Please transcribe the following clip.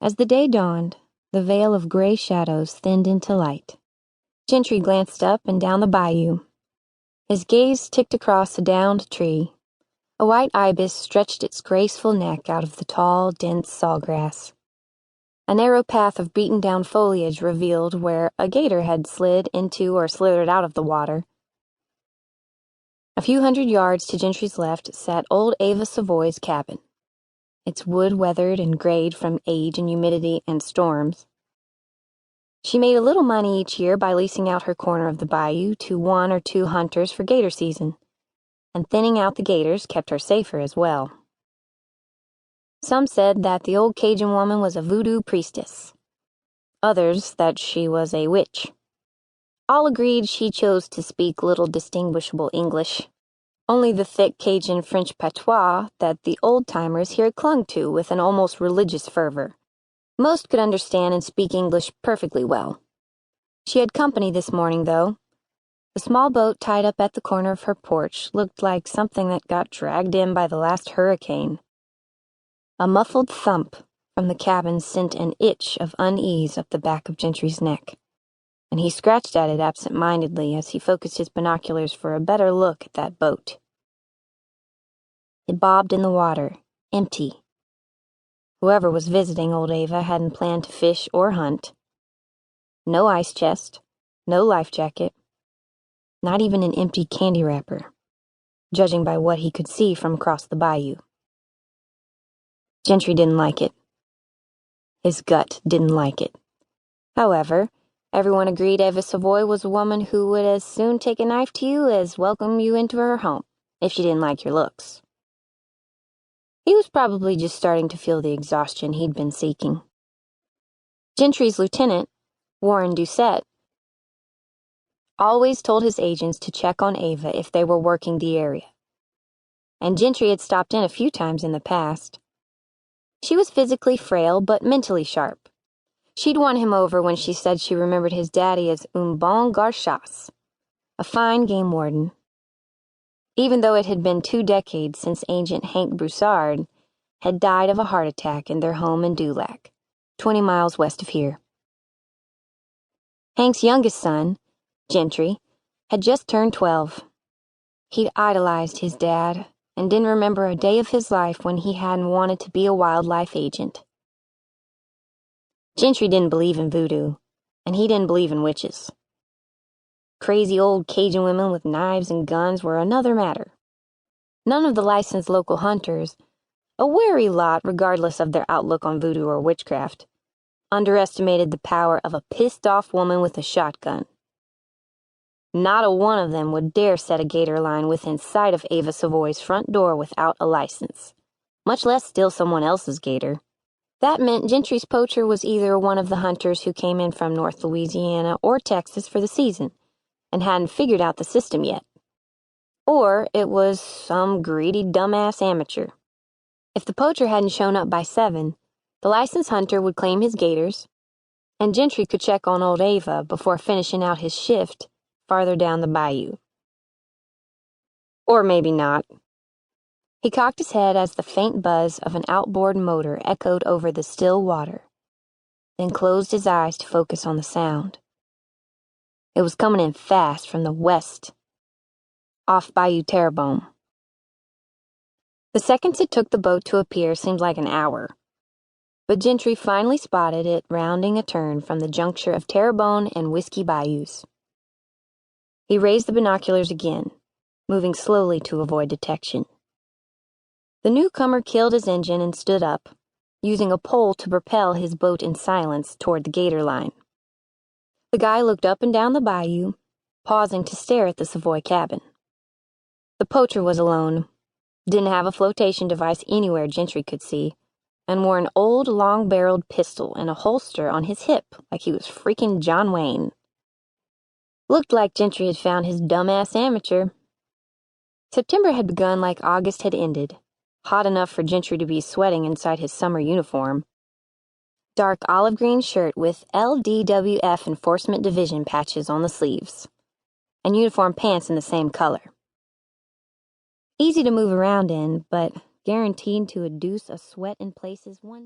As the day dawned, the veil of gray shadows thinned into light. Gentry glanced up and down the bayou. His gaze ticked across a downed tree. A white ibis stretched its graceful neck out of the tall, dense sawgrass. A narrow path of beaten-down foliage revealed where a gator had slid into or slithered out of the water. A few hundred yards to Gentry's left sat old Eva Savoie's cabin, its wood weathered and grayed from age and humidity and storms. She made a little money each year by leasing out her corner of the bayou to 1 or 2 hunters for gator season, and thinning out the gators kept her safer as well. Some said that the old Cajun woman was a voodoo priestess. Others that she was a witch. All agreed she chose to speak little distinguishable English, only the thick Cajun French patois that the old-timers here clung to with an almost religious fervor. Most could understand and speak English perfectly well. She had company this morning, though. The small boat tied up at the corner of her porch looked like something that got dragged in by the last hurricane. A muffled thump from the cabin sent an itch of unease up the back of Gentry's neck, and he scratched at it absent-mindedly as he focused his binoculars for a better look at that boat. It bobbed in the water, empty. Whoever was visiting old Eva hadn't planned to fish or hunt. No ice chest, no life jacket, not even an empty candy wrapper, judging by what he could see from across the bayou. Gentry didn't like it. His gut didn't like it. However, everyone agreed Eva Savoie was a woman who would as soon take a knife to you as welcome you into her home, if she didn't like your looks. He was probably just starting to feel the exhaustion he'd been seeking. Gentry's lieutenant, Warren Doucette, always told his agents to check on Eva if they were working the area, and Gentry had stopped in a few times in the past. She was physically frail but mentally sharp. She'd won him over when she said she remembered his daddy as un bon garças, a fine game warden. Even though it had been 2 decades since Agent Hank Broussard had died of a heart attack in their home in Dulac, 20 miles west of here. Hank's youngest son, Gentry, had just turned 12. He'd idolized his dad and didn't remember a day of his life when he hadn't wanted to be a wildlife agent. Gentry didn't believe in voodoo, and he didn't believe in witches. Crazy old Cajun women with knives and guns were another matter. None of the licensed local hunters, a wary lot regardless of their outlook on voodoo or witchcraft, underestimated the power of a pissed-off woman with a shotgun. Not a one of them would dare set a gator line within sight of Eva Savoie's front door without a license, much less steal someone else's gator. That meant Gentry's poacher was either one of the hunters who came in from North Louisiana or Texas for the season and hadn't figured out the system yet. Or it was some greedy dumbass amateur. If the poacher hadn't shown up by 7, the licensed hunter would claim his gators, and Gentry could check on old Eva before finishing out his shift farther down the bayou. Or maybe not. He cocked his head as the faint buzz of an outboard motor echoed over the still water, then closed his eyes to focus on the sound. It was coming in fast from the west, off Bayou Terrebonne. The seconds it took the boat to appear seemed like an hour, but Gentry finally spotted it rounding a turn from the juncture of Terrebonne and Whiskey Bayous. He raised the binoculars again, moving slowly to avoid detection. The newcomer killed his engine and stood up, using a pole to propel his boat in silence toward the gator line. The guy looked up and down the bayou, pausing to stare at the Savoie cabin. The poacher was alone, didn't have a flotation device anywhere Gentry could see, and wore an old long-barreled pistol in a holster on his hip like he was freaking John Wayne. Looked like Gentry had found his dumbass amateur. September had begun like August had ended, hot enough for Gentry to be sweating inside his summer uniform. Dark olive green shirt with LDWF Enforcement Division patches on the sleeves, and uniform pants in the same color. Easy to move around in, but guaranteed to induce a sweat in places one